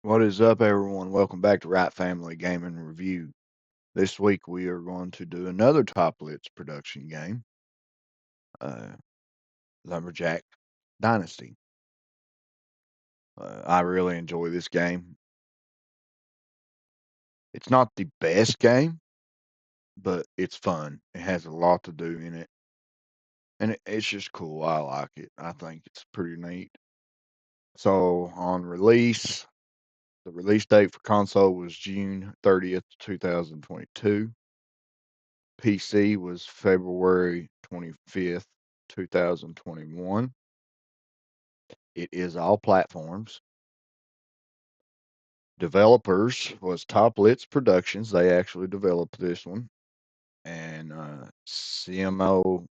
What is up, everyone? Welcome back to Wright Family Gaming Review. This week we are going to do another Toplitz production game, uh, LumberJack Dynasty. I really enjoy this game. It's not the best game, but it's fun. It has a lot to do in it, and it's just cool. I like it. I think it's pretty neat. So on release, the release date for console was June 30th, 2022. PC was February 25th, 2021. It is all platforms. Developers was Toplitz Productions. They actually developed this one. And CMO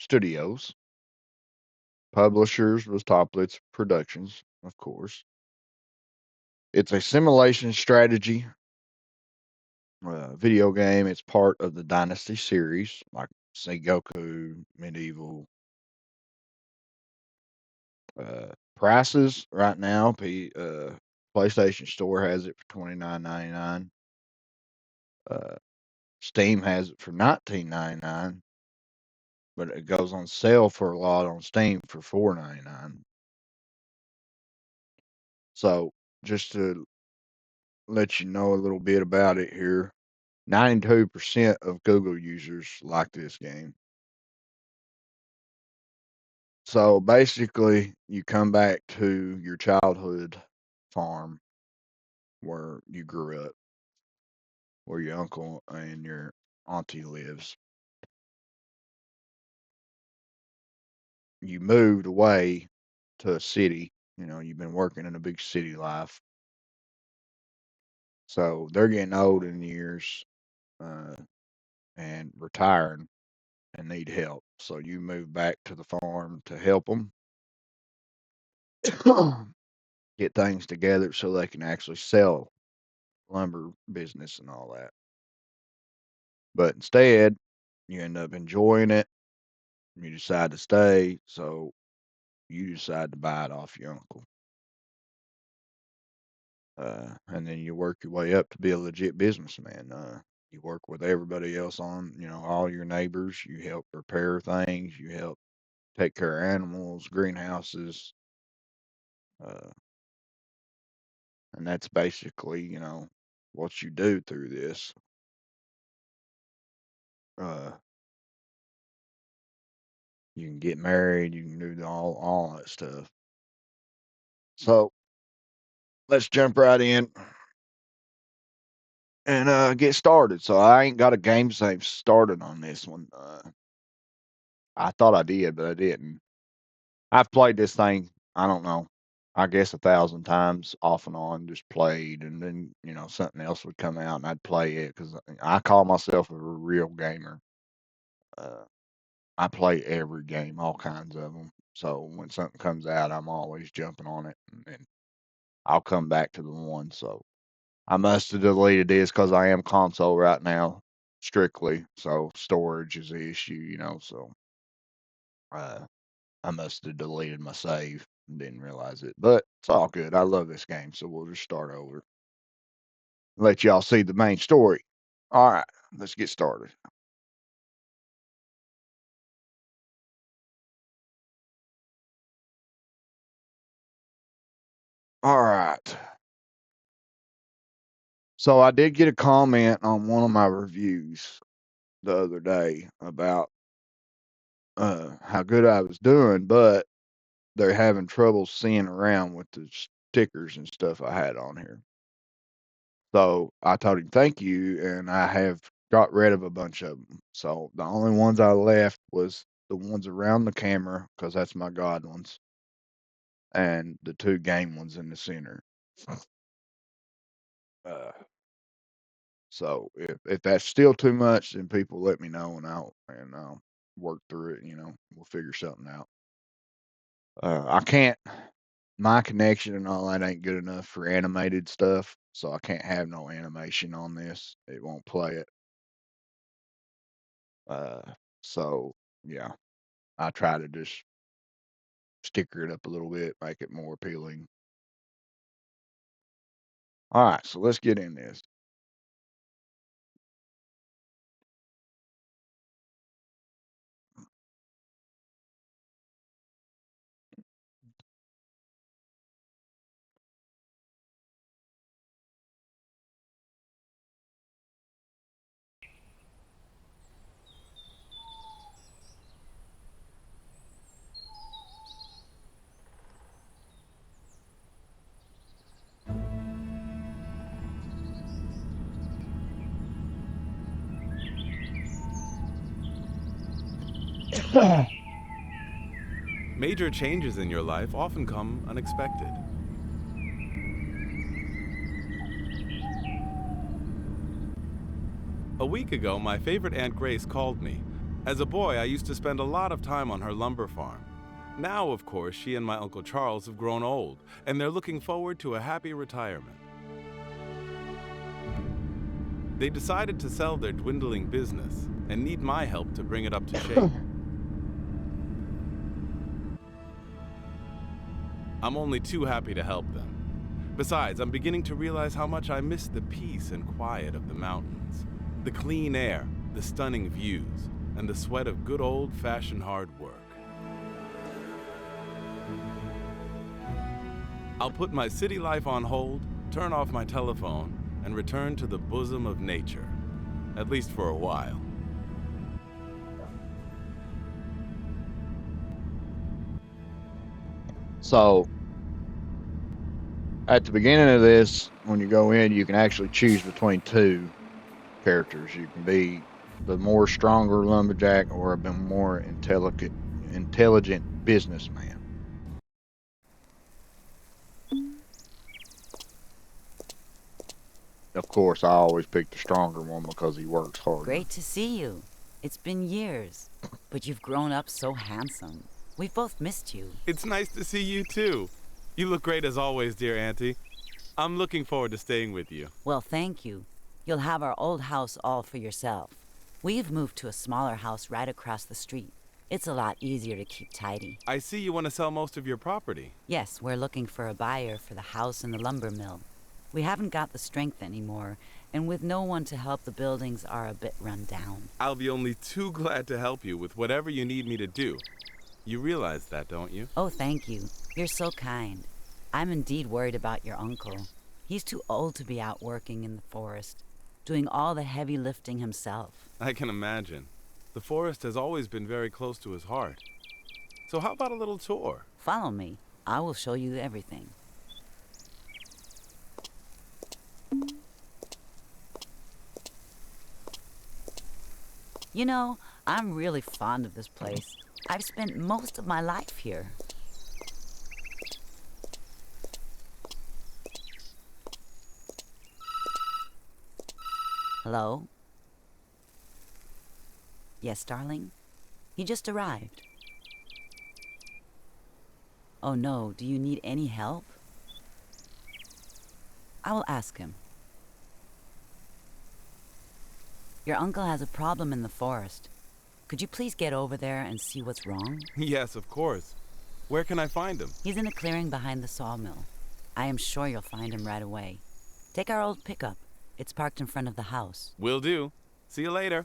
Studios. Publishers was Toplitz Productions, of course. It's a simulation strategy video game. It's part of the Dynasty series, like say Goku, Medieval. Prices right now, PlayStation Store has it for $29.99. Steam has it for $19.99, but it goes on sale for a lot on Steam for $4.99. So just to let you know a little bit about it here, 92% of Google users like this game. So basically, you come back to your childhood farm where you grew up, where your uncle and your auntie lives. You moved away to a city. You've been working in a big city life. So they're getting old in years uh, and retiring and need help. So you move back to the farm to help them get things together so they can actually sell lumber business and all that. But instead, you end up enjoying it. You decide to stay. So you decide to buy it off your uncle. And then you work your way up to be a legit businessman. You work with everybody else on, all your neighbors. You help repair things. You help take care of animals, greenhouses, uh, and that's basically, what you do through this. Uh, you can get married. You can do all that stuff. So let's jump right in and get started. So I ain't got a game save started on this one. I thought I did, but I didn't. I've played this thing, I don't know, I guess 1,000 times off and on, just played, and then, something else would come out and I'd play it because I call myself a real gamer. Uh, I play every game, all kinds of them. So when something comes out, I'm always jumping on it, and I'll come back to the one. So I must have deleted this because I am console right now, strictly. So storage is the issue. So uh, I must have deleted my save and didn't realize it. But it's all good. I love this game, so we'll just start over. Let y'all see the main story. All right, let's get started. All right. So I did get a comment on one of my reviews the other day about how good I was doing, but they're having trouble seeing around with the stickers and stuff I had on here. So I told him thank you, and I have got rid of a bunch of them. So the only ones I left was the ones around the camera because that's my god ones, and the two game ones in the center. Uh, so if that's still too much, then people let me know and I'll work through it. We'll figure something out. I can't. My connection and all that ain't good enough for animated stuff, so I can't have no animation on this. It won't play it. Uh, so yeah, I try to just sticker it up a little bit, make it more appealing. All right, so let's get in this. Major changes in your life often come unexpected. A week ago, my favorite Aunt Grace called me. As a boy, I used to spend a lot of time on her lumber farm. Now, of course, she and my Uncle Charles have grown old, and they're looking forward to a happy retirement. They decided to sell their dwindling business and need my help to bring it up to shape. I'm only too happy to help them. Besides, I'm beginning to realize how much I miss the peace and quiet of the mountains, the clean air, the stunning views, and the sweat of good old-fashioned hard work. I'll put my city life on hold, turn off my telephone, and return to the bosom of nature, at least for a while. So at the beginning of this, when you go in, you can actually choose between two characters. You can be the more stronger lumberjack or a more intelligent businessman. Of course, I always pick the stronger one because he works harder. Great to see you. It's been years, but you've grown up so handsome. We've both missed you. It's nice to see you too. You look great as always, dear Auntie. I'm looking forward to staying with you. Well, thank you. You'll have our old house all for yourself. We've moved to a smaller house right across the street. It's a lot easier to keep tidy. I see you want to sell most of your property. Yes, we're looking for a buyer for the house and the lumber mill. We haven't got the strength anymore, and with no one to help, the buildings are a bit run down. I'll be only too glad to help you with whatever you need me to do. You realize that, don't you? Oh, thank you. You're so kind. I'm indeed worried about your uncle. He's too old to be out working in the forest, doing all the heavy lifting himself. I can imagine. The forest has always been very close to his heart. So how about a little tour? Follow me. I will show you everything. You know, I'm really fond of this place. I've spent most of my life here. Hello? Yes, darling? He just arrived. Oh no, do you need any help? I will ask him. Your uncle has a problem in the forest. Could you please get over there and see what's wrong? Yes, of course. Where can I find him? He's in a clearing behind the sawmill. I am sure you'll find him right away. Take our old pickup. It's parked in front of the house. Will do. See you later.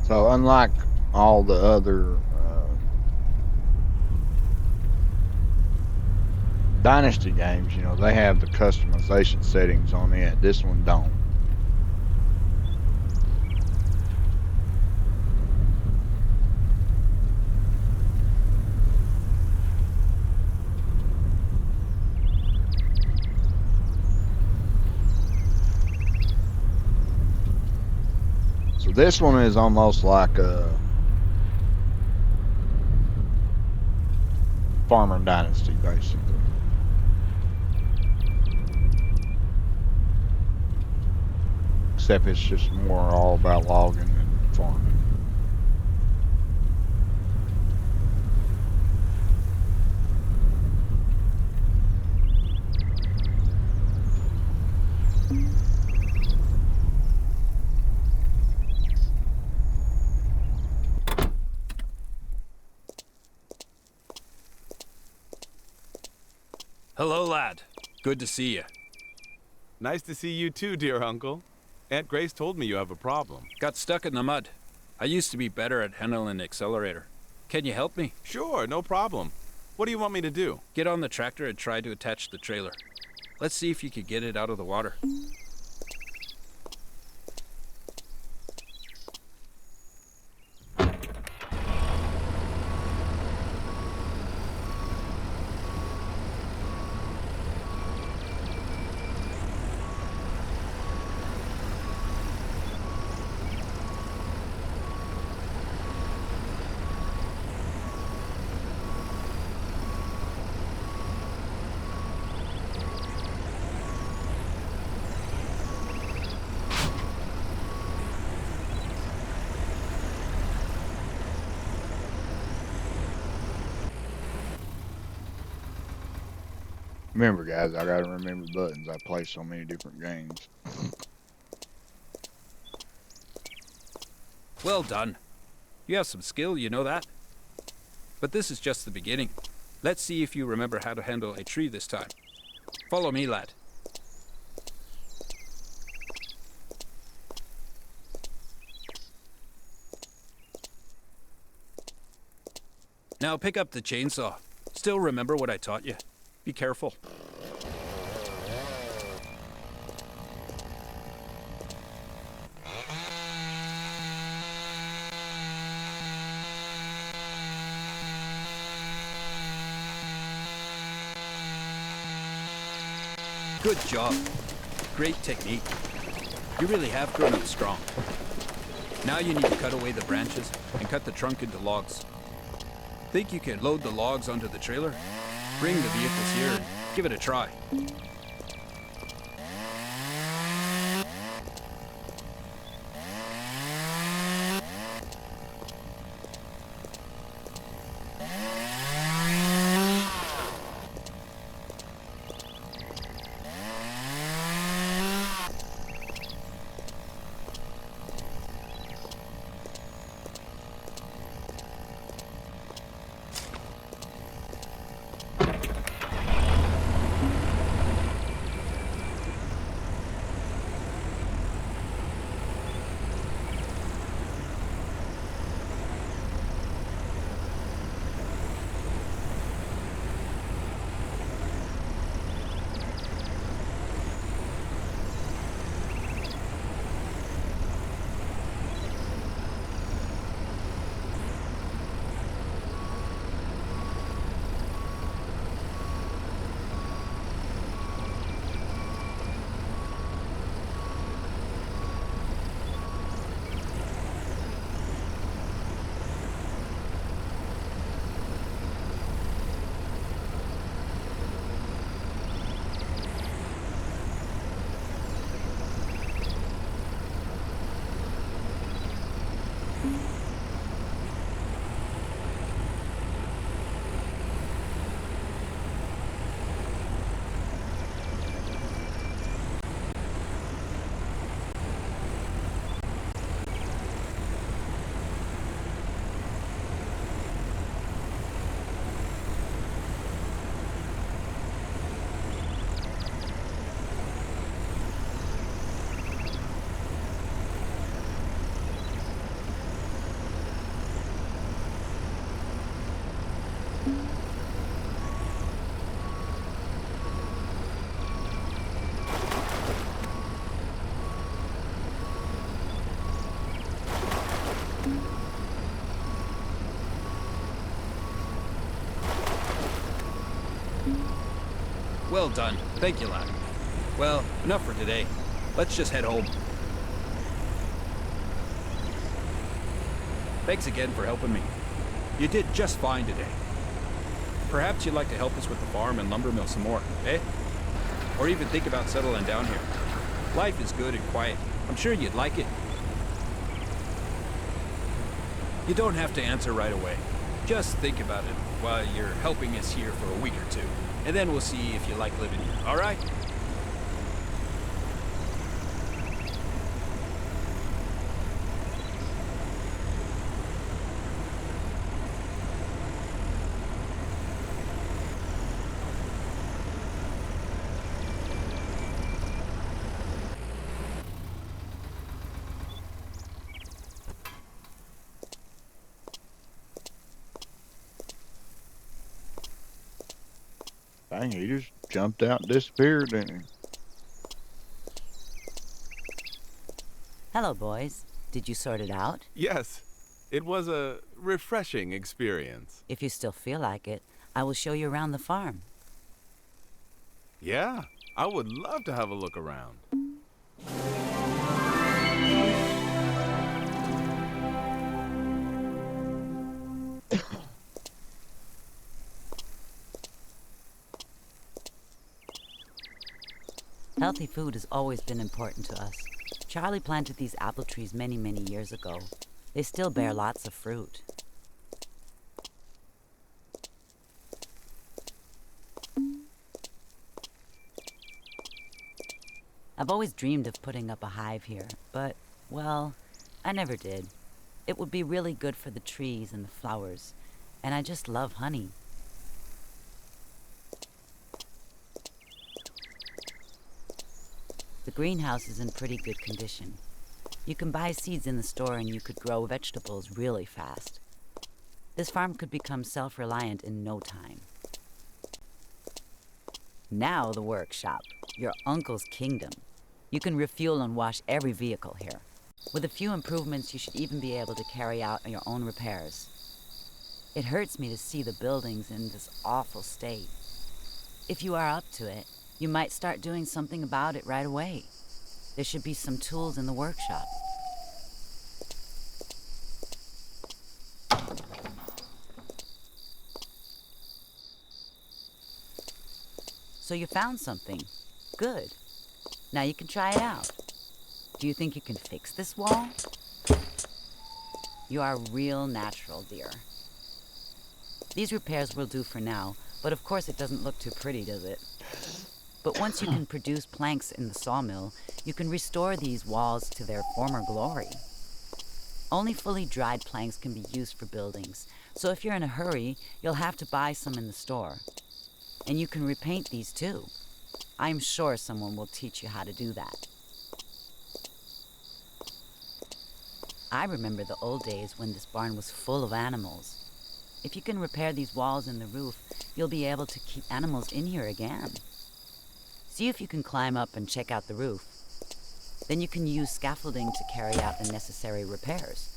So unlike all the other Dynasty games, you know, they have the customization settings on it. This one don't. So this one is almost like a Farmer Dynasty, basically. Except it's just more all about logging and farming. Hello, lad. Good to see you. Nice to see you too, dear uncle. Aunt Grace told me you have a problem. Got stuck in the mud. I used to be better at handling an accelerator. Can you help me? Sure, no problem. What do you want me to do? Get on the tractor and try to attach the trailer. Let's see if you could get it out of the water. Remember, guys, I gotta remember buttons. I play so many different games. Well done. You have some skill, you know that? But this is just the beginning. Let's see if you remember how to handle a tree this time. Follow me, lad. Now pick up the chainsaw. Still remember what I taught you. Be careful. Good job. Great technique. You really have grown up strong. Now you need to cut away the branches and cut the trunk into logs. Think you can load the logs onto the trailer? Bring the vehicles here and give it a try. Well done. Thank you, lad. Well, enough for today. Let's just head home. Thanks again for helping me. You did just fine today. Perhaps you'd like to help us with the farm and lumber mill some more, eh? Or even think about settling down here. Life is good and quiet. I'm sure you'd like it. You don't have to answer right away. Just think about it while you're helping us here for a week or two. And then we'll see if you like living here, all right? Dang, he just jumped out and disappeared, didn't he? Hello, boys. Did you sort it out? Yes, it was a refreshing experience. If you still feel like it, I will show you around the farm. Yeah, I would love to have a look around. Healthy food has always been important to us. Charlie planted these apple trees many, many years ago. They still bear lots of fruit. I've always dreamed of putting up a hive here, but, well, I never did. It would be really good for the trees and the flowers, and I just love honey. The greenhouse is in pretty good condition. You can buy seeds in the store and you could grow vegetables really fast. This farm could become self-reliant in no time. Now the workshop, your uncle's kingdom. You can refuel and wash every vehicle here. With a few improvements, you should even be able to carry out your own repairs. It hurts me to see the buildings in this awful state. If you are up to it, you might start doing something about it right away. There should be some tools in the workshop. So you found something. Good. Now you can try it out. Do you think you can fix this wall? You are real natural, dear. These repairs will do for now, but of course it doesn't look too pretty, does it? But once you can produce planks in the sawmill, you can restore these walls to their former glory. Only fully dried planks can be used for buildings, so if you're in a hurry, you'll have to buy some in the store. And you can repaint these too. I'm sure someone will teach you how to do that. I remember the old days when this barn was full of animals. If you can repair these walls and the roof, you'll be able to keep animals in here again. See if you can climb up and check out the roof. Then you can use scaffolding to carry out the necessary repairs.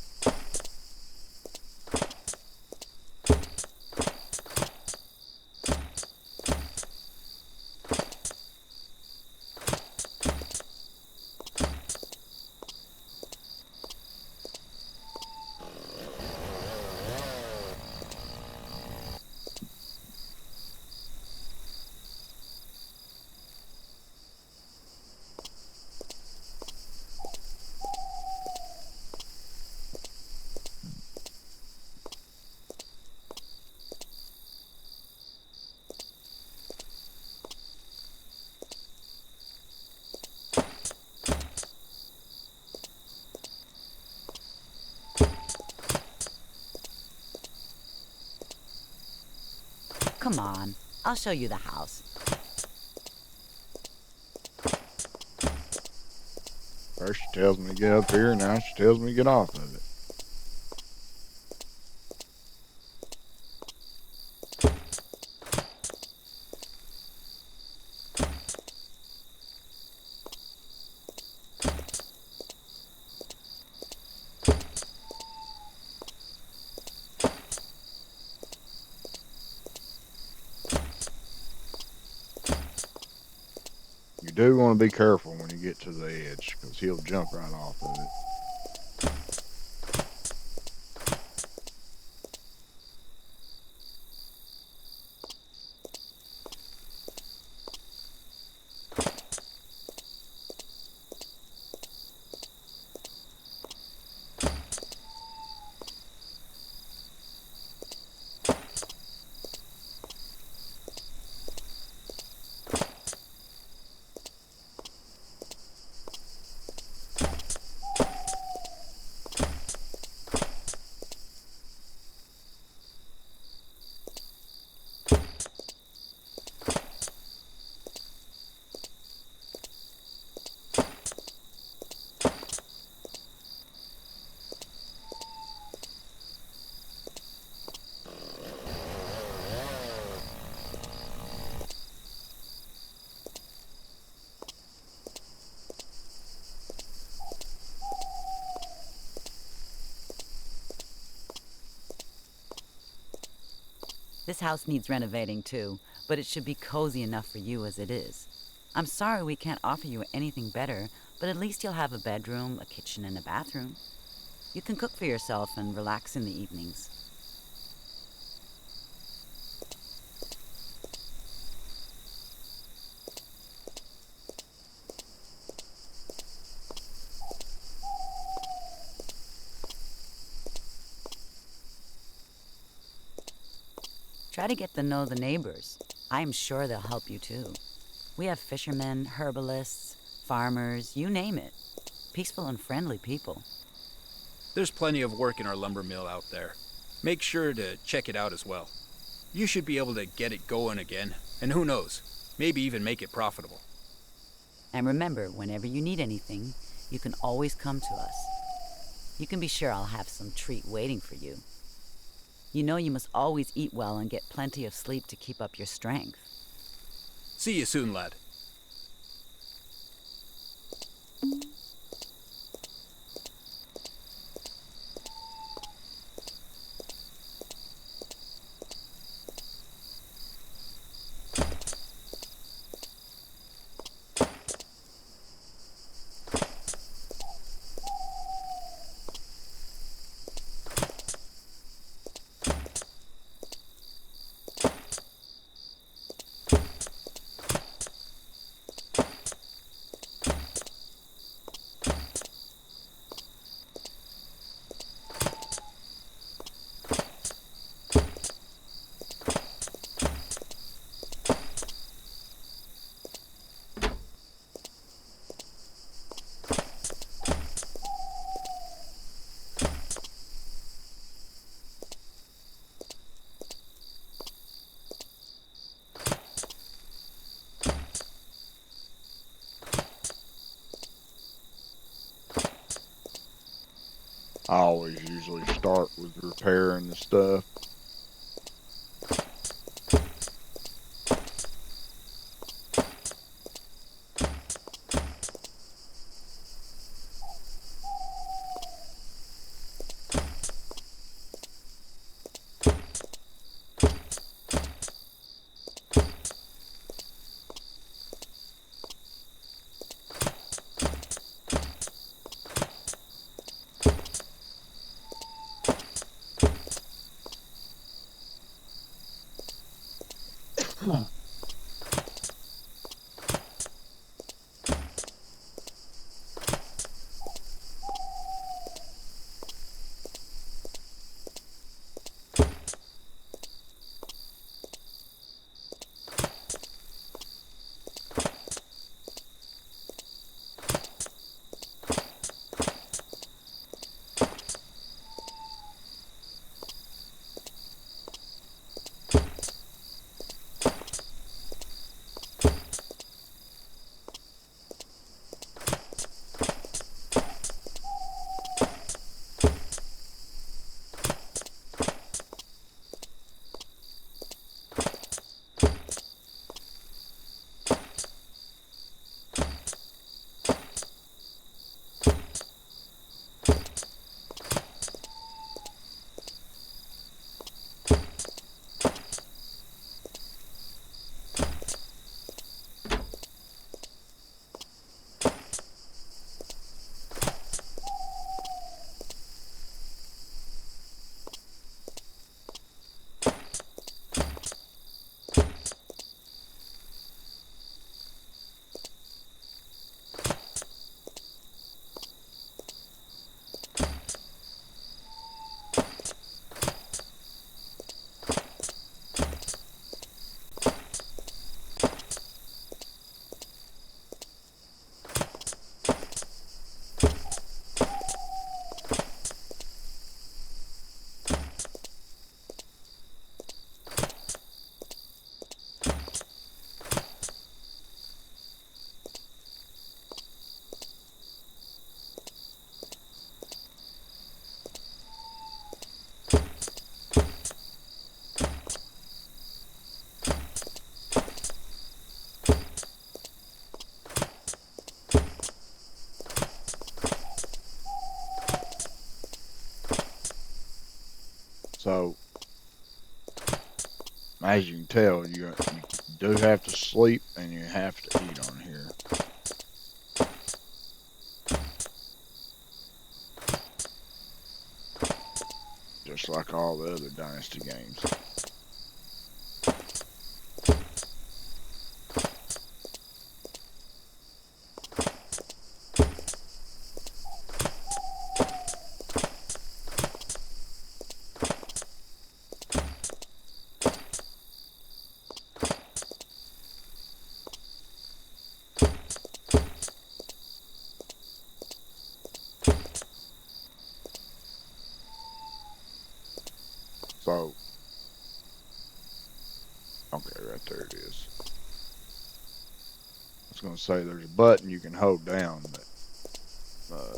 Come on, I'll show you the house. First she tells me to get up here, now she tells me to get off of it. You do want to be careful when you get to the edge, because he'll jump right off of it. This house needs renovating too, but it should be cozy enough for you as it is. I'm sorry we can't offer you anything better, but at least you'll have a bedroom, a kitchen, and a bathroom. You can cook for yourself and relax in the evenings. Try to get to know the neighbors. I'm sure they'll help you too. We have fishermen, herbalists, farmers, you name it. Peaceful and friendly people. There's plenty of work in our lumber mill out there. Make sure to check it out as well. You should be able to get it going again, and who knows, maybe even make it profitable. And remember, whenever you need anything, you can always come to us. You can be sure I'll have some treat waiting for you. You know you must always eat well and get plenty of sleep to keep up your strength. See you soon, lad. I always usually start with repairing the stuff. as you can tell, you do have to sleep and you have to eat on here. Just like all the other Dynasty games. So, okay, right there it is. I was going to say there's a button you can hold down, but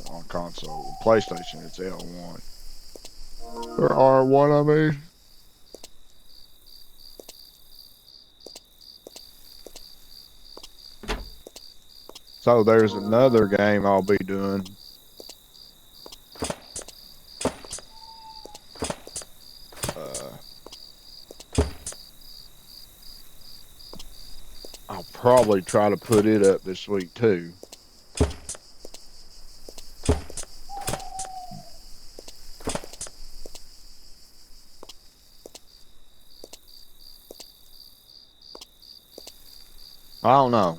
on console, PlayStation, it's L1 or R1, I mean. So there's another game I'll be doing. I'll probably try to put it up this week too. I don't know.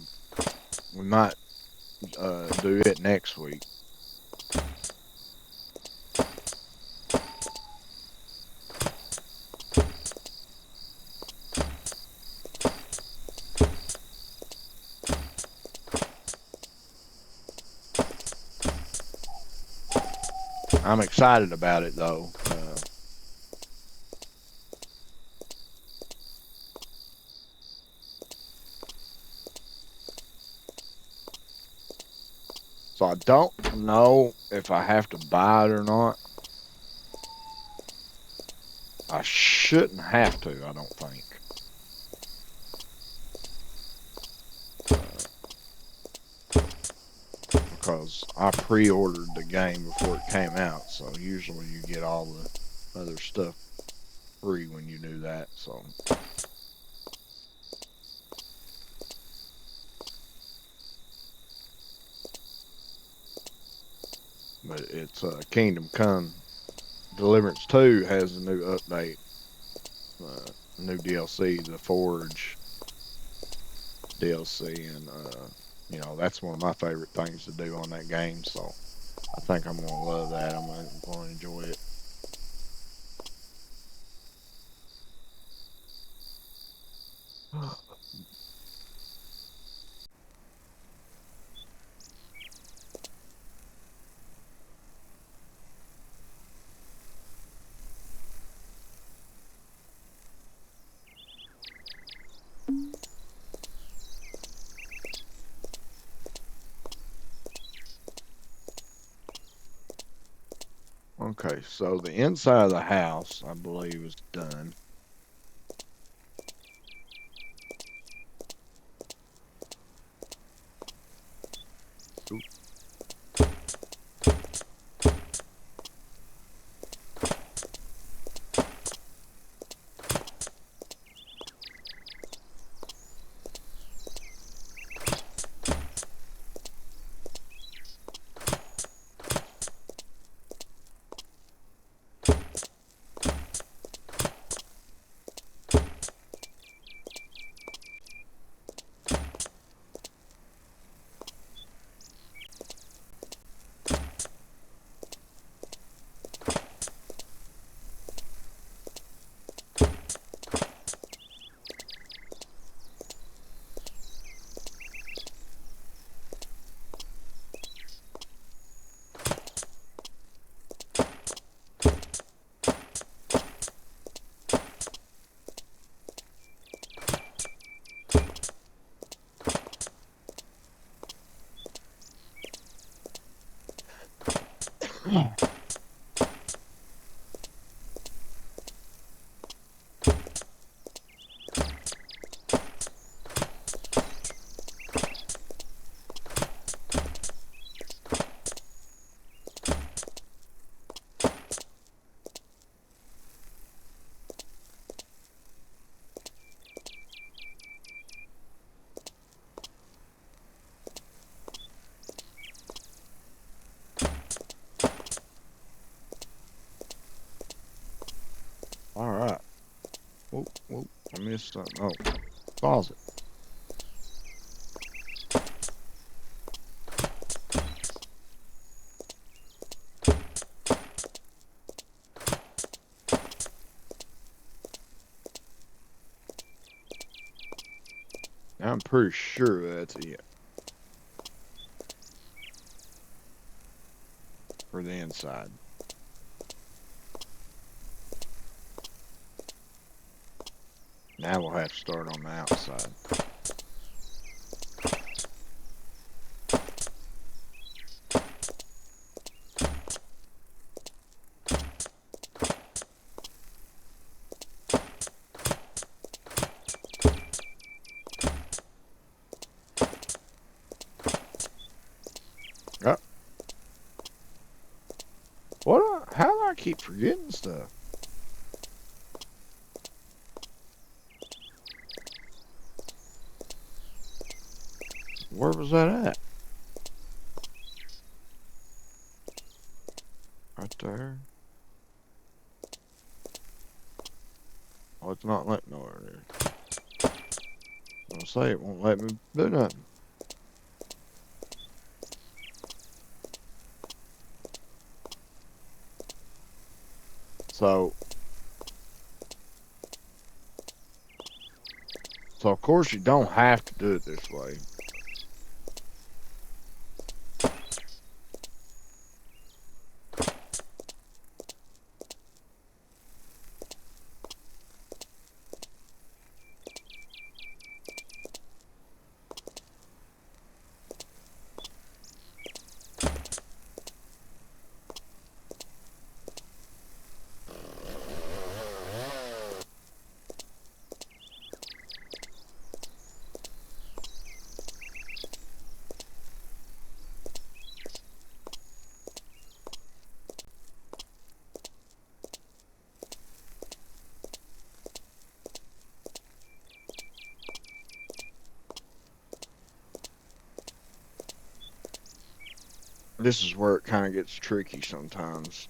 We might do it next week. I'm excited about it though. So I don't know if I have to buy it or not. I shouldn't have to, I don't think. Because I pre-ordered the game before it came out, so usually you get all the other stuff free when you do that, so. But it's Kingdom Come Deliverance 2 has a new update, new DLC, the Forge DLC, and you know, that's one of my favorite things to do on that game, so I think I'm gonna love that. I'm gonna enjoy it. Okay, so the inside of the house, I believe, is done. Oop. missed something. Oh, closet. I'm pretty sure that's it. For the inside. Now we'll have to start on the outside. Oh. How do I keep forgetting stuff? Where was that at? Right there. Oh, it's not letting me over there. I'll say it won't let me do nothing. So of course you don't have to do it this way. This is where it kind of gets tricky sometimes.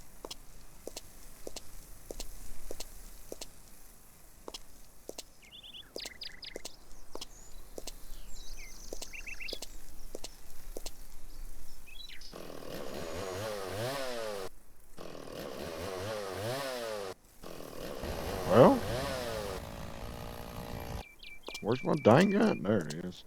Well, where's my dang gun? There it is.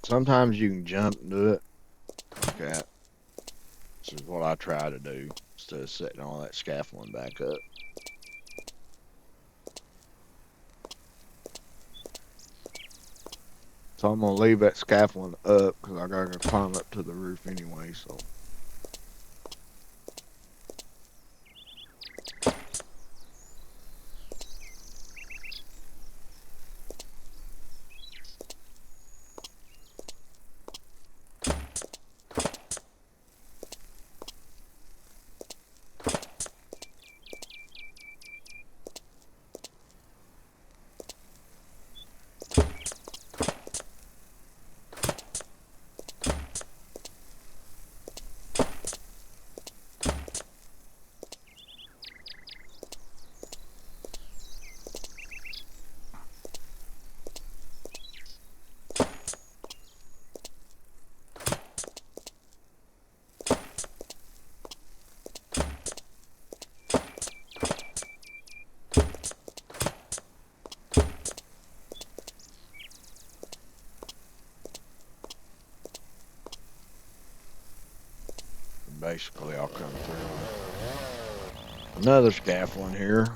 Sometimes you can jump and do it like that. This is what I try to do instead of setting all that scaffolding back up. So I'm going to leave that scaffolding up because I got to climb up to the roof anyway, so. Basically, I'll come through another scaffolding here.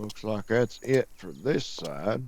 Looks like that's it for this side.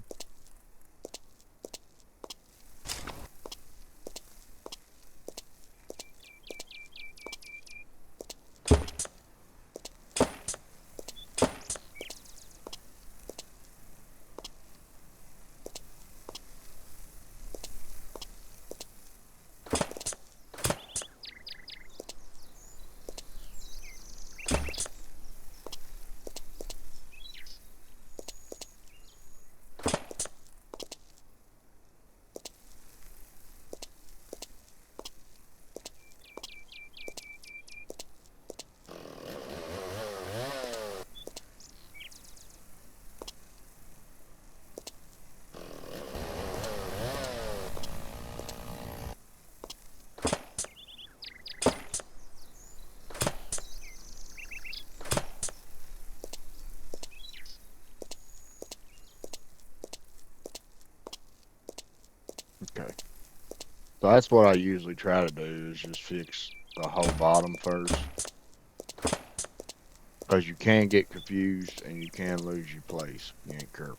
Okay. So that's what I usually try to do is just fix the whole bottom first. Because you can get confused and you can lose your place if you ain't careful.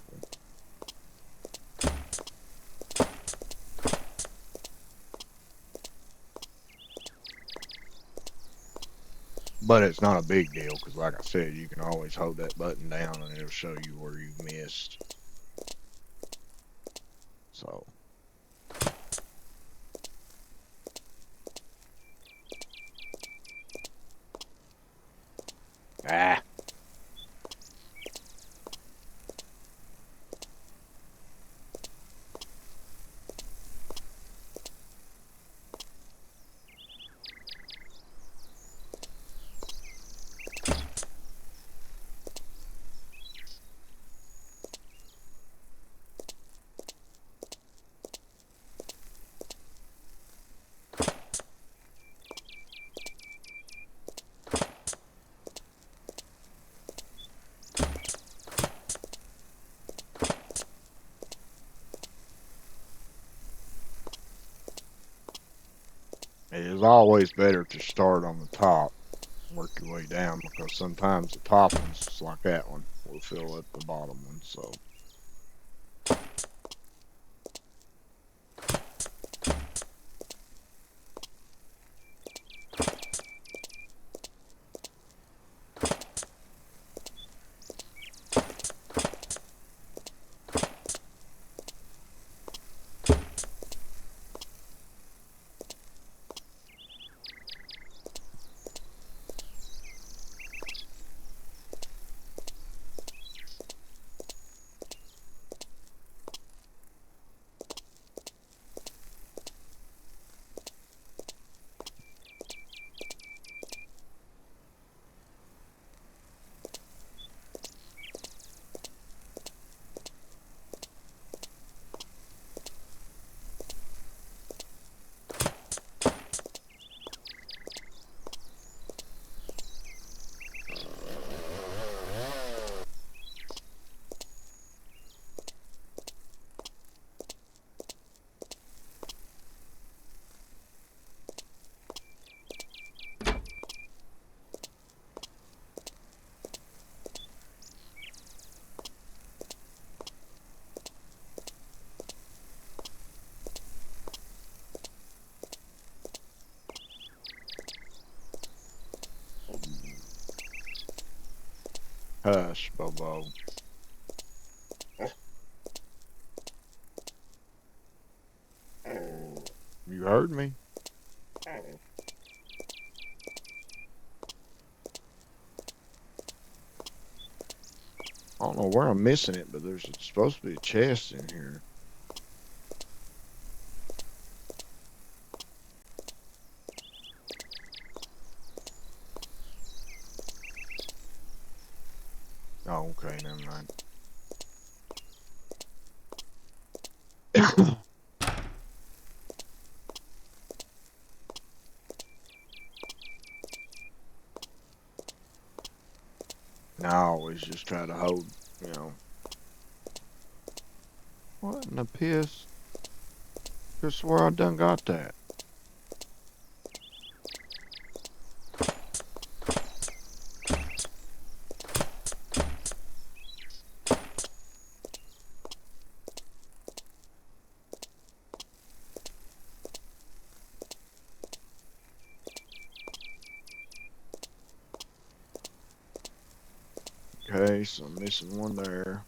But it's not a big deal because like I said, you can always hold that button down and it'll show you where you missed. So. Ah. It is always better to start on the top, work your way down, because sometimes the top ones, just like that one, will fill up the bottom one. So. Hush, Bobo. You heard me. I don't know where I'm missing it, but there's supposed to be a chest in here. Oh, okay, never mind. I always just try to hold, you know. What in the piss? I swear I done got that. Okay, so I'm missing one there.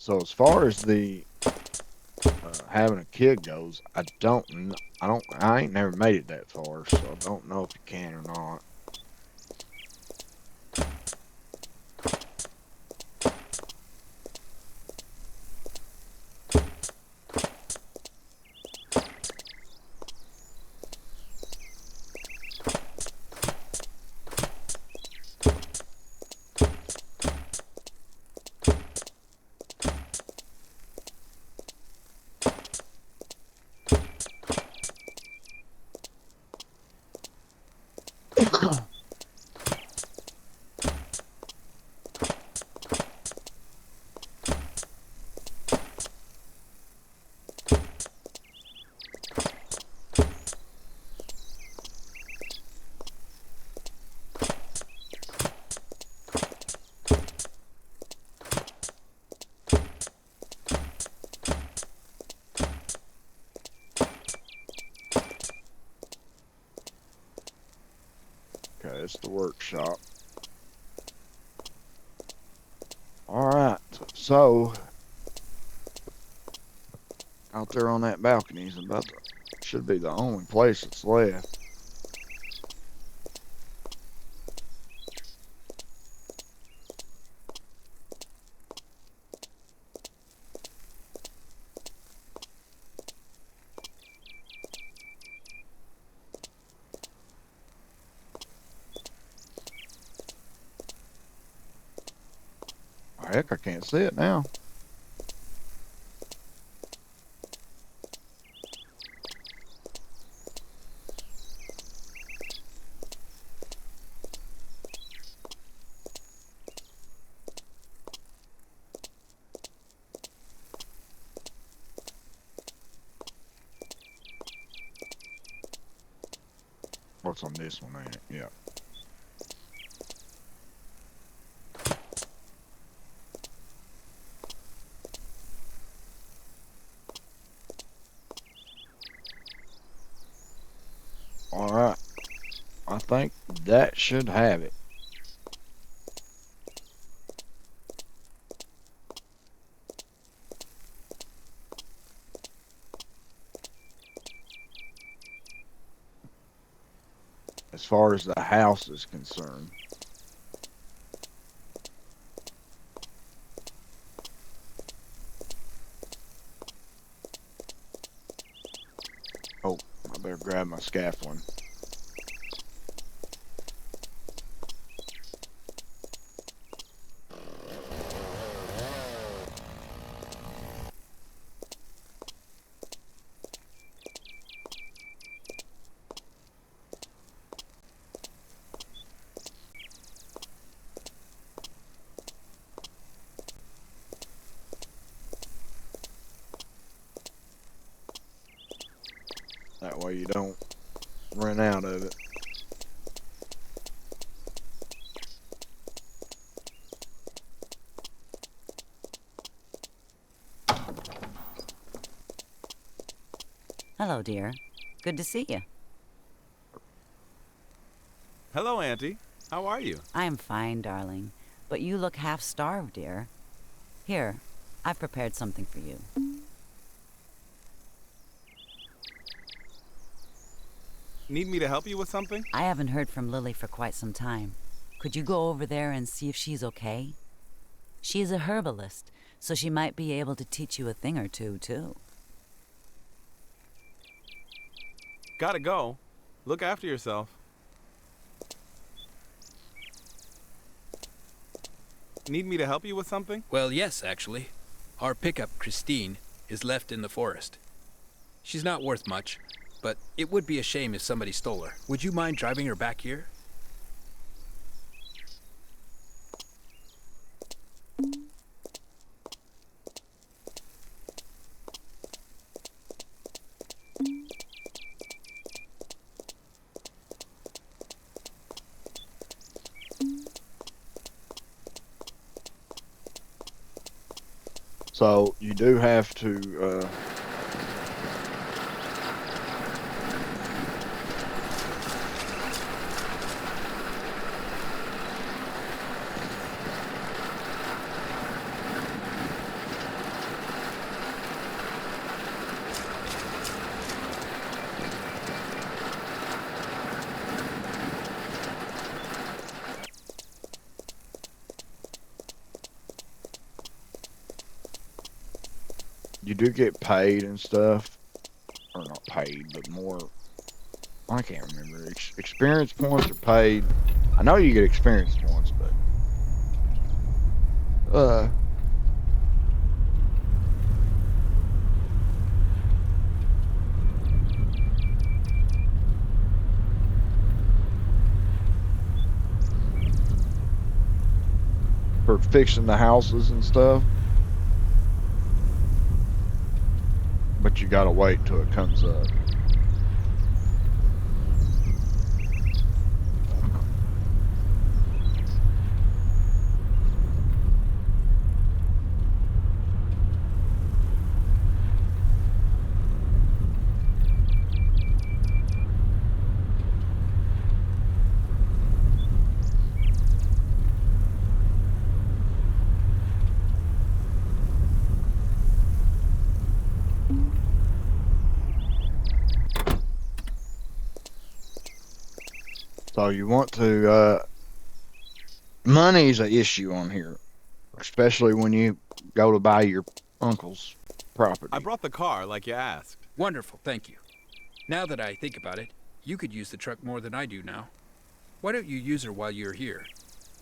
So as far as the having a kid goes, I ain't never made it that far, so I don't know if you can or not. Okay, it's the workshop. All right, so out there on that balcony is should be the only place that's left. Heck, I can't see it now. What's on this one, ain't it? Yeah. All right. I think that should have it. As far as the house is concerned. Oh, I better grab my scaffolding. That way you don't run out of it. Hello, dear. Good to see you. Hello, Auntie. How are you? I am fine, darling. But you look half starved, dear. Here, I've prepared something for you. Need me to help you with something? I haven't heard from Lily for quite some time. Could you go over there and see if she's okay? She is a herbalist, so she might be able to teach you a thing or two, too. Gotta go. Look after yourself. Need me to help you with something? Well, yes, actually. Our pickup, Christine, is left in the forest. She's not worth much, but it would be a shame if somebody stole her. Would you mind driving her back here? So you do have to you do get paid and stuff, or not paid, but more. I can't remember. Experience points are paid. I know you get experience points, but for fixing the houses and stuff. But you gotta wait till it comes up. So you want to, money's an issue on here, especially when you go to buy your uncle's property. I brought the car like you asked. Wonderful, thank you. Now that I think about it, you could use the truck more than I do now. Why don't you use her while you're here?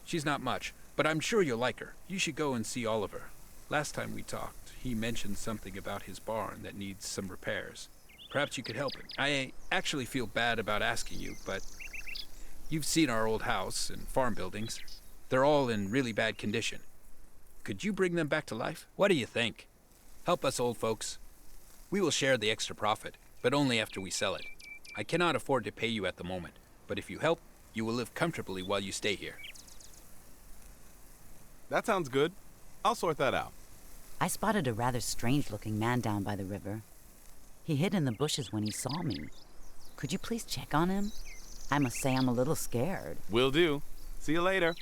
She's not much, but I'm sure you'll like her. You should go and see Oliver. Last time we talked, he mentioned something about his barn that needs some repairs. Perhaps you could help him. I actually feel bad about asking you, but you've seen our old house and farm buildings. They're all in really bad condition. Could you bring them back to life? What do you think? Help us old folks. We will share the extra profit, but only after we sell it. I cannot afford to pay you at the moment, but if you help, you will live comfortably while you stay here. That sounds good. I'll sort that out. I spotted a rather strange-looking man down by the river. He hid in the bushes when he saw me. Could you please check on him? I must say I'm a little scared. Will do. See you later.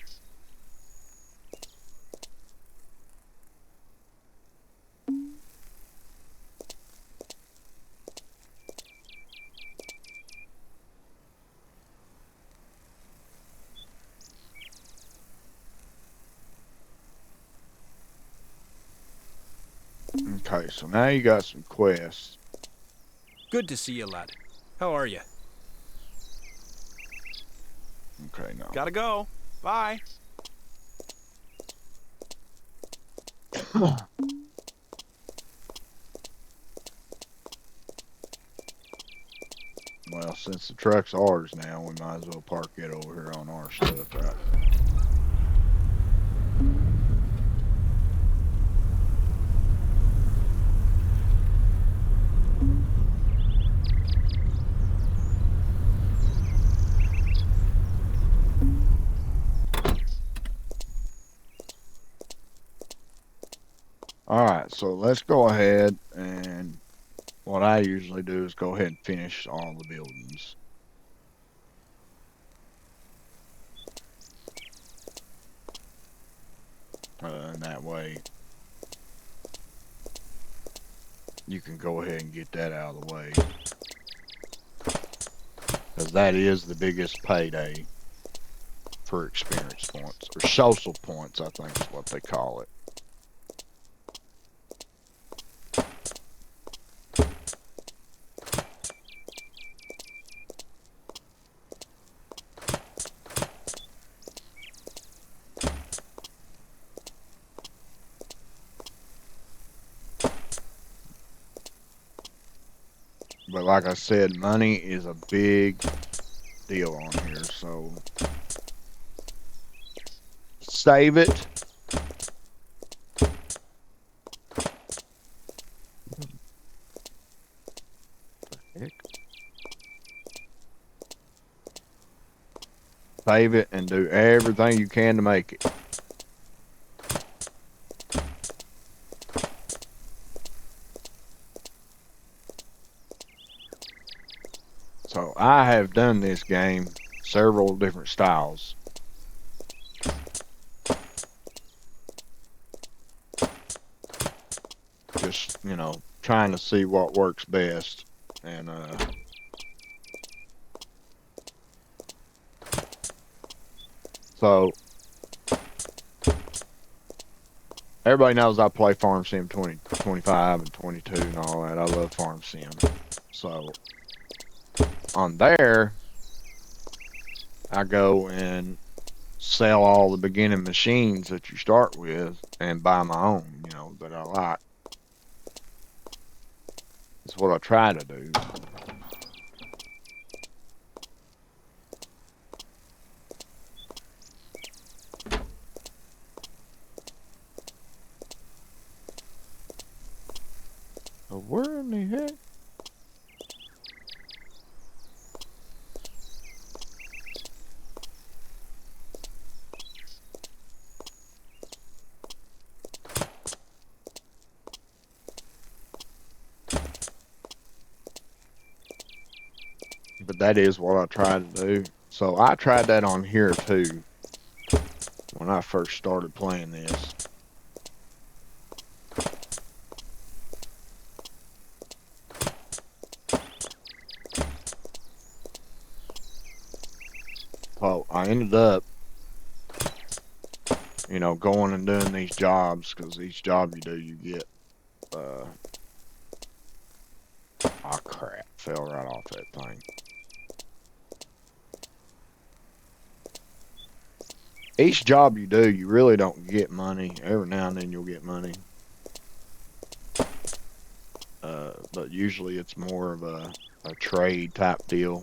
Okay, so now you got some quests. Good to see you, lad. How are you? Okay, no. Gotta go. Bye. Well, since the truck's ours now, we might as well park it over here on our stuff, right? Alright, so let's go ahead, and what I usually do is go ahead and finish all the buildings. And that way you can go ahead and get that out of the way, because that is the biggest payday for experience points, or social points, I think is what they call it. But like I said, money is a big deal on here, so save it. Heck? Save it and do everything you can to make it. So I have done this game several different styles. Just, you know, trying to see what works best. And so everybody knows I play Farm Sim 2025 and 22 and all that. I love Farm Sim. So on there, I go and sell all the beginning machines that you start with and buy my own, you know, that I like. That's what I try to do. So where in the heck? But that is what I try to do. So I tried that on here too when I first started playing this. So I ended up, you know, going and doing these jobs, because each job you do, you get, oh crap, fell right off that thing. Each job you do, you really don't get money. Every now and then you'll get money. But usually it's more of a trade type deal.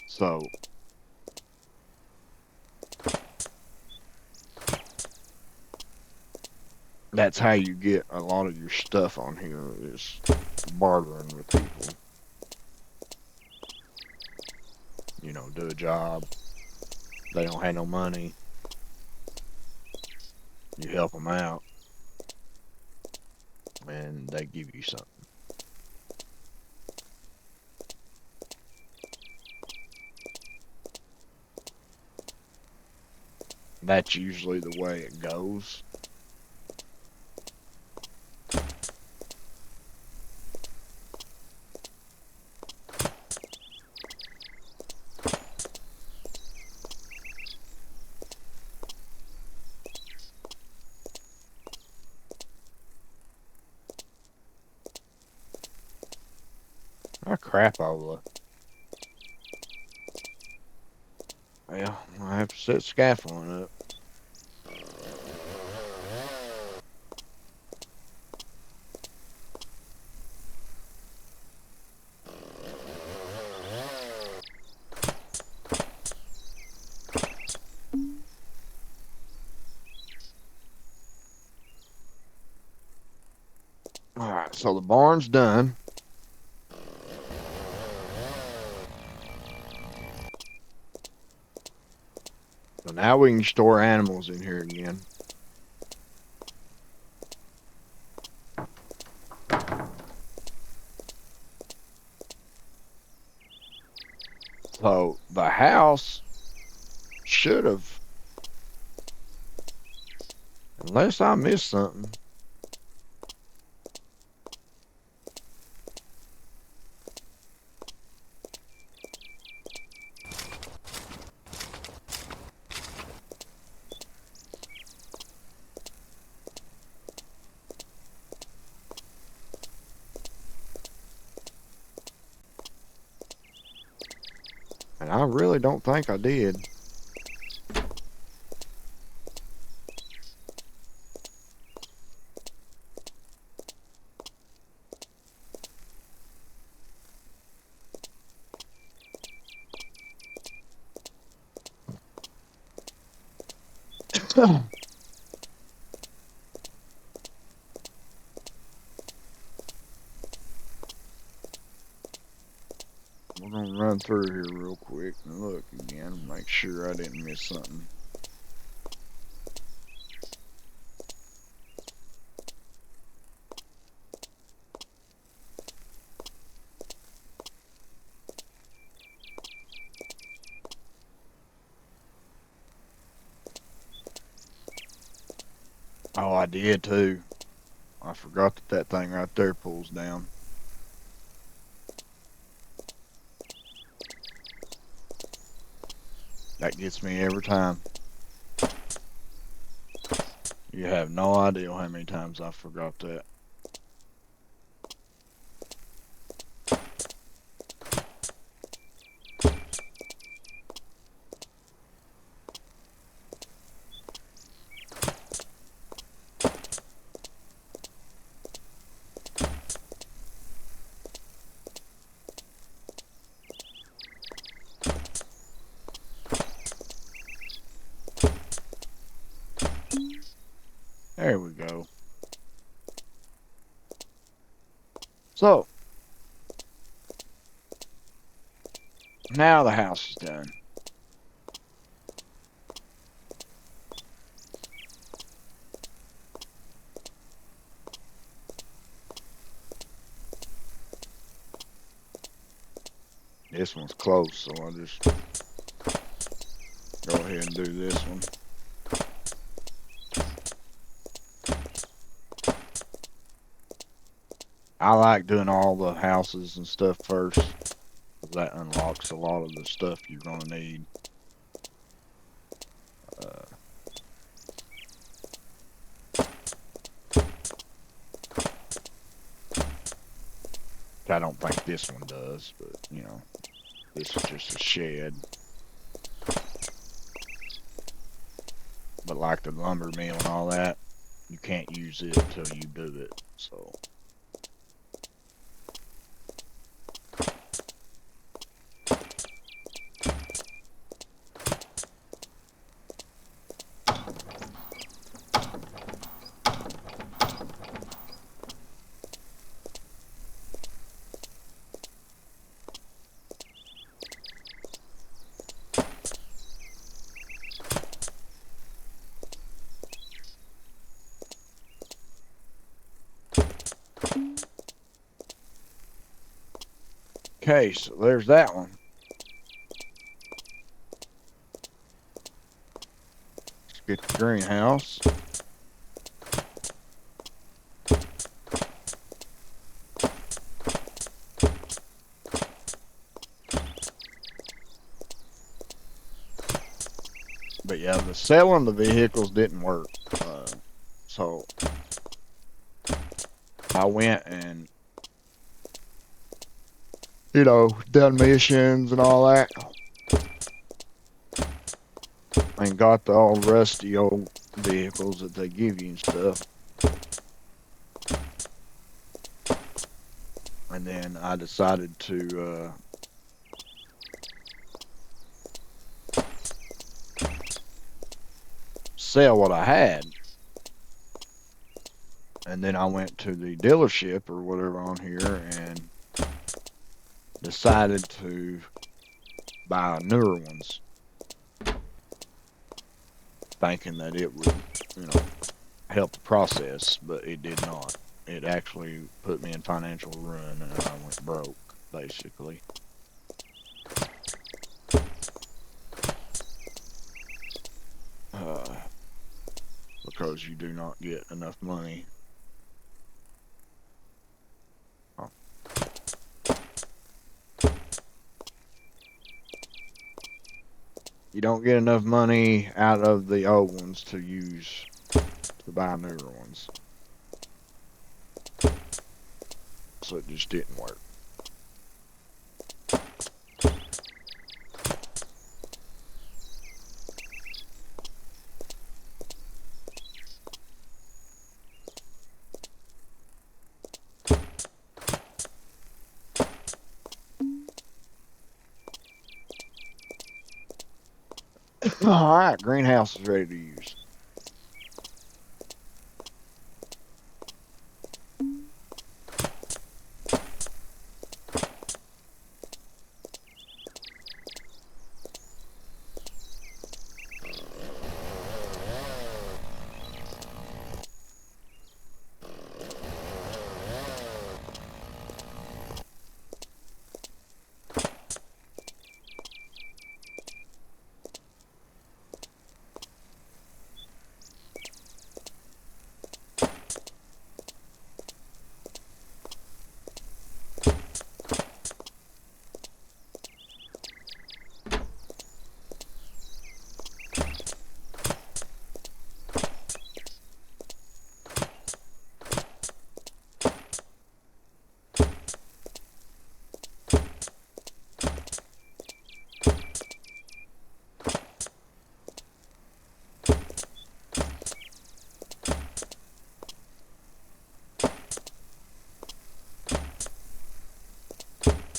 So that's how you get a lot of your stuff on here, is bartering with people. You know, do a job, they don't have no money, you help them out, and they give you something. That's usually the way it goes. Oh crap, well, I have to set scaffolding up. Alright, so the barn's done. So now we can store animals in here again. So the house should have, unless I missed something. And I really don't think I did. We're gonna run through here real quick and look again, make sure I didn't miss something. Oh, I did too. I forgot that that thing right there pulls down. That gets me every time. You have no idea how many times I forgot that. There we go. So, now the house is done. This one's close, so I'll just go ahead and do this one. I like doing all the houses and stuff first. That unlocks a lot of the stuff you're going to need. I don't think this one does, but you know, this is just a shed. But like the lumber mill and all that, you can't use it until you do it, so. Okay, so there's that one. Let's get the greenhouse. But yeah, the selling the vehicles didn't work. So I went and, you know, done missions and all that. And got the all rusty old vehicles that they give you and stuff. And then I decided to sell what I had. And then I went to the dealership or whatever on here and decided to buy newer ones, thinking that it would, you know, help the process, but it did not. It actually put me in financial ruin and I went broke, basically. Because you do not get enough money. Oh. You don't get enough money out of the old ones to use to buy newer ones. So it just didn't work. All right, greenhouse is ready to use.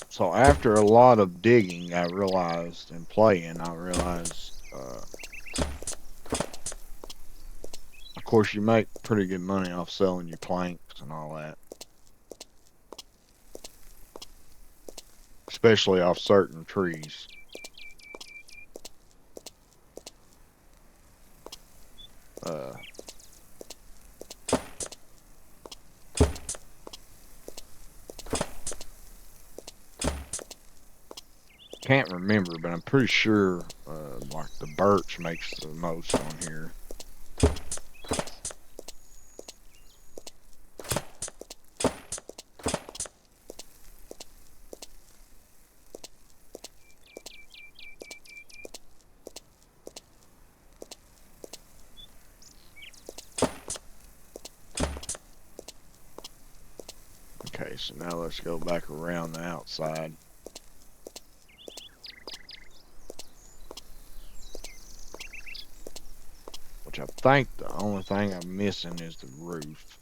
So after a lot of digging, I realized, and playing, of course, you make pretty good money off selling your planks and all that, especially off certain trees. Uh, can't remember, but I'm pretty sure, like the birch makes the most on here. Okay, so now let's go back around the outside. Which I think the only thing I'm missing is the roof.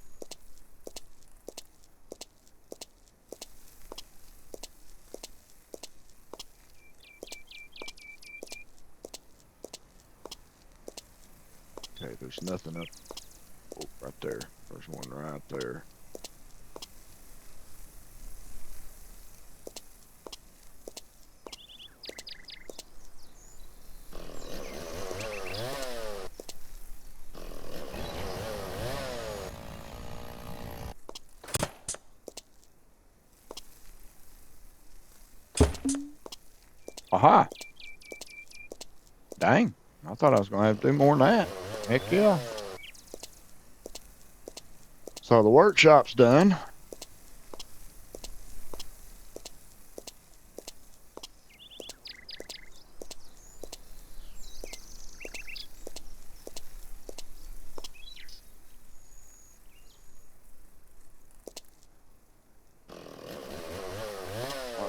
Okay, there's nothing up. Oh, right there. There's one right there. Aha! Dang. I thought I was going to have to do more than that. Heck yeah. So the workshop's done.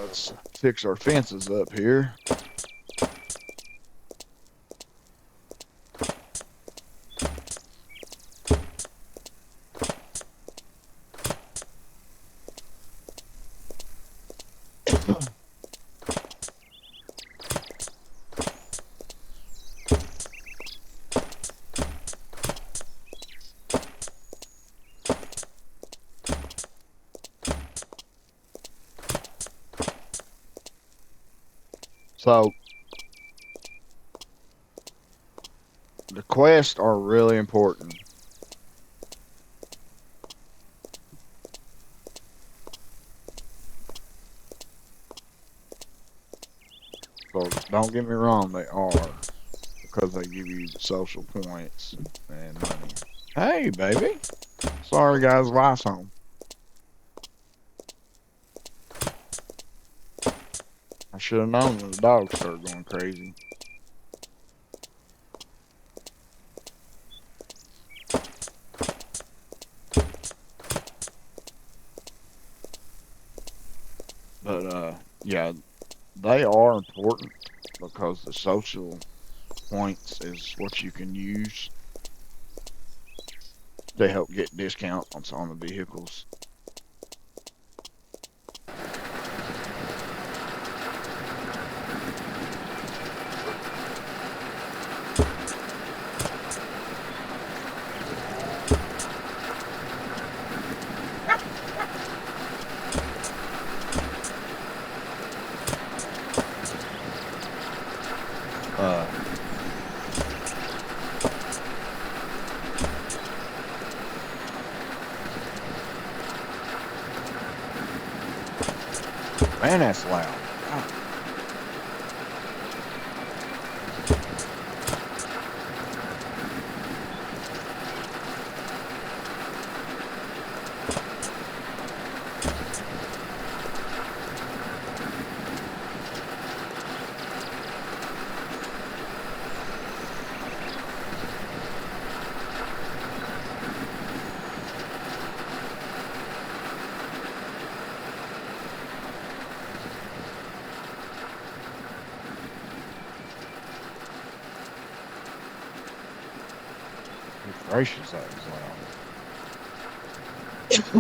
Let's fix our fences up here. So the quests are really important. So don't get me wrong, they are, because they give you social points and money. Hey, baby. Sorry, guys, wife's home. I should have known when the dogs started going crazy. But, yeah, they are important because the social points is what you can use to help get discounts on the vehicles. Uh, Man, that's loud. God. Good gracious, that was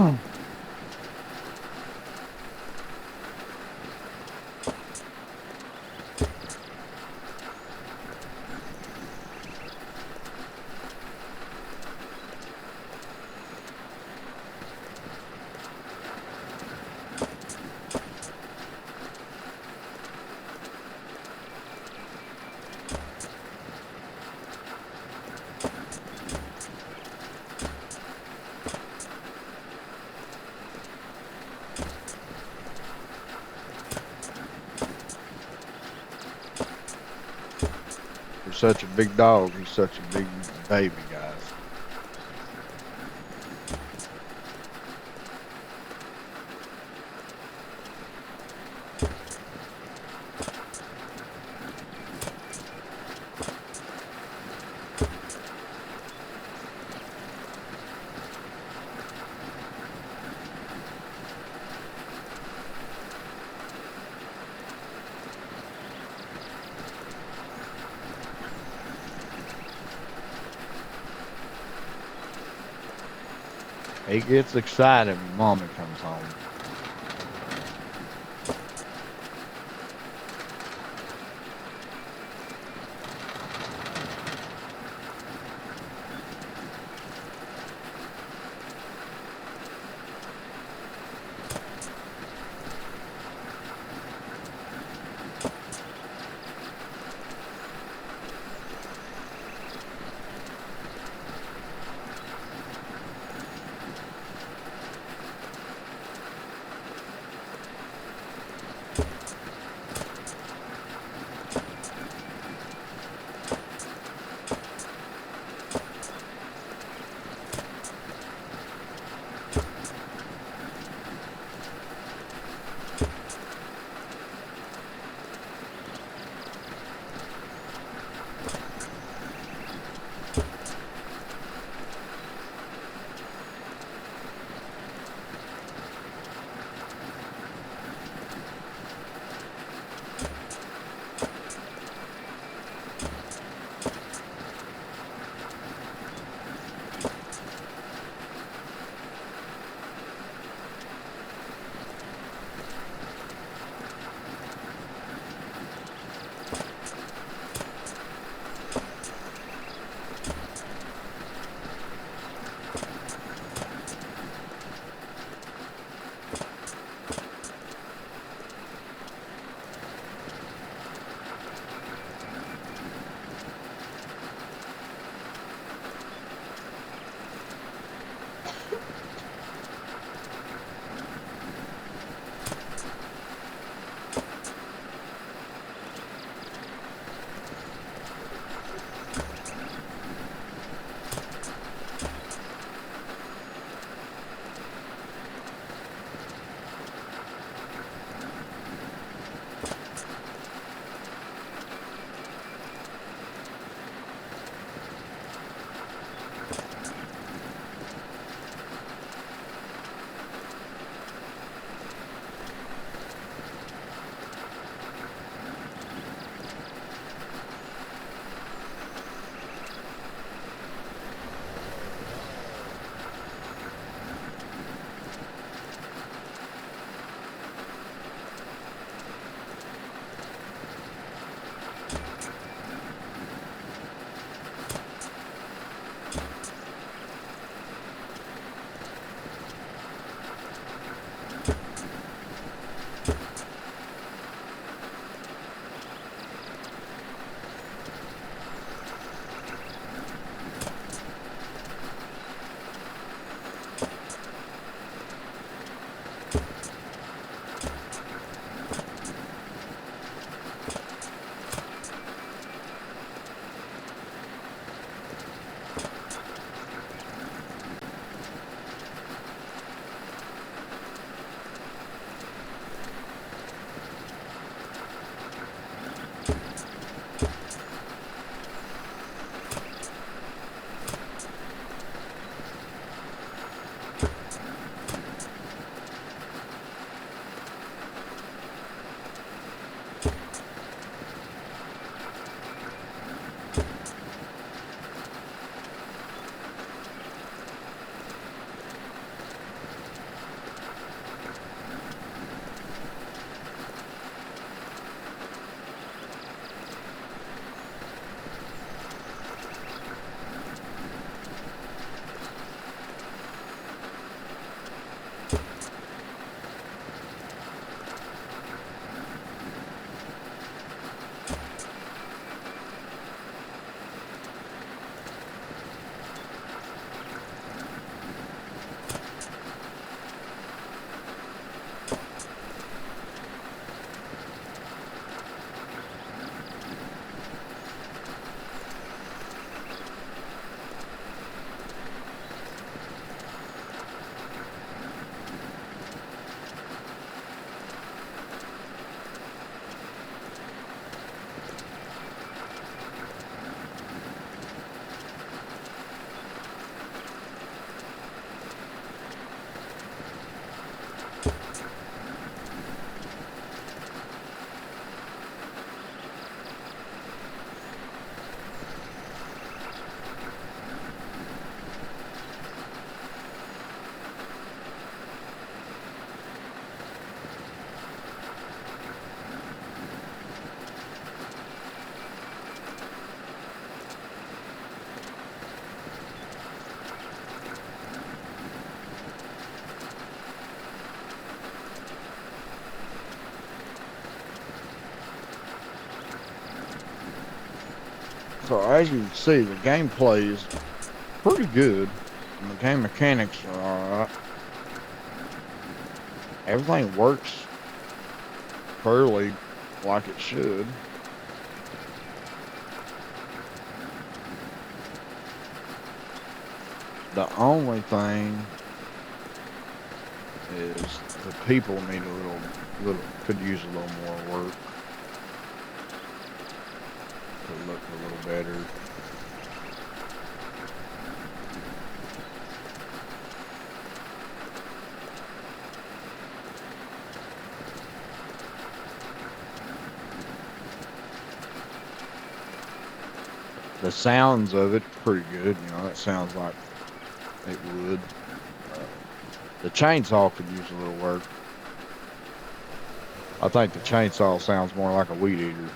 loud. For such a big dog, he's such a big baby, guys. He gets excited when Mommy comes home. So as you can see, the gameplay is pretty good, and the game mechanics are alright. Everything works fairly like it should. The only thing is the people need a little could use a little more work to look a little better. The sounds of it's pretty good, you know, it sounds like it would. The chainsaw could use a little work. I think the chainsaw sounds more like a weed eater.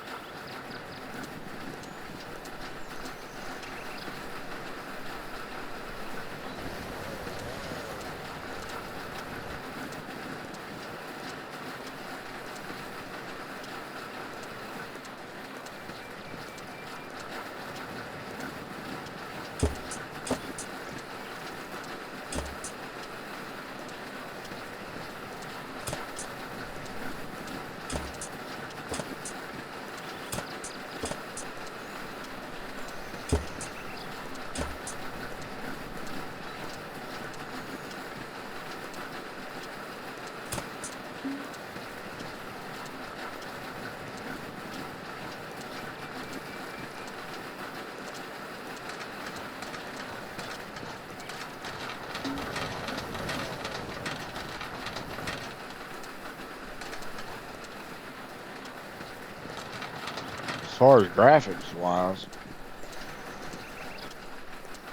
As far as graphics wise,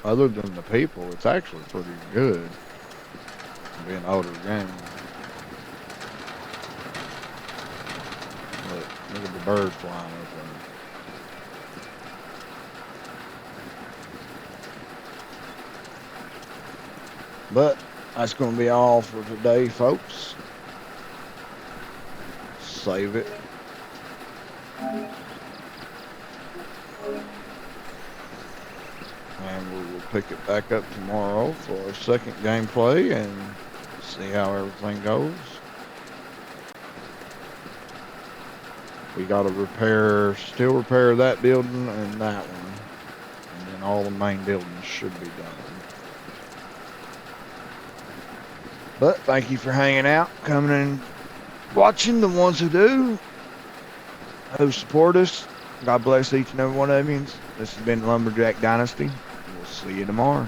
other than the people, it's actually pretty good. Being an older game. Look at the bird flying over there. But that's going to be all for today, folks. Save it. And we will pick it back up tomorrow for our second gameplay and see how everything goes. We got to still repair that building and that one. And then all the main buildings should be done. But thank you for hanging out, coming and watching, the ones who do, who support us. God bless each and every one of you. This has been LumberJack Dynasty. We'll see you tomorrow.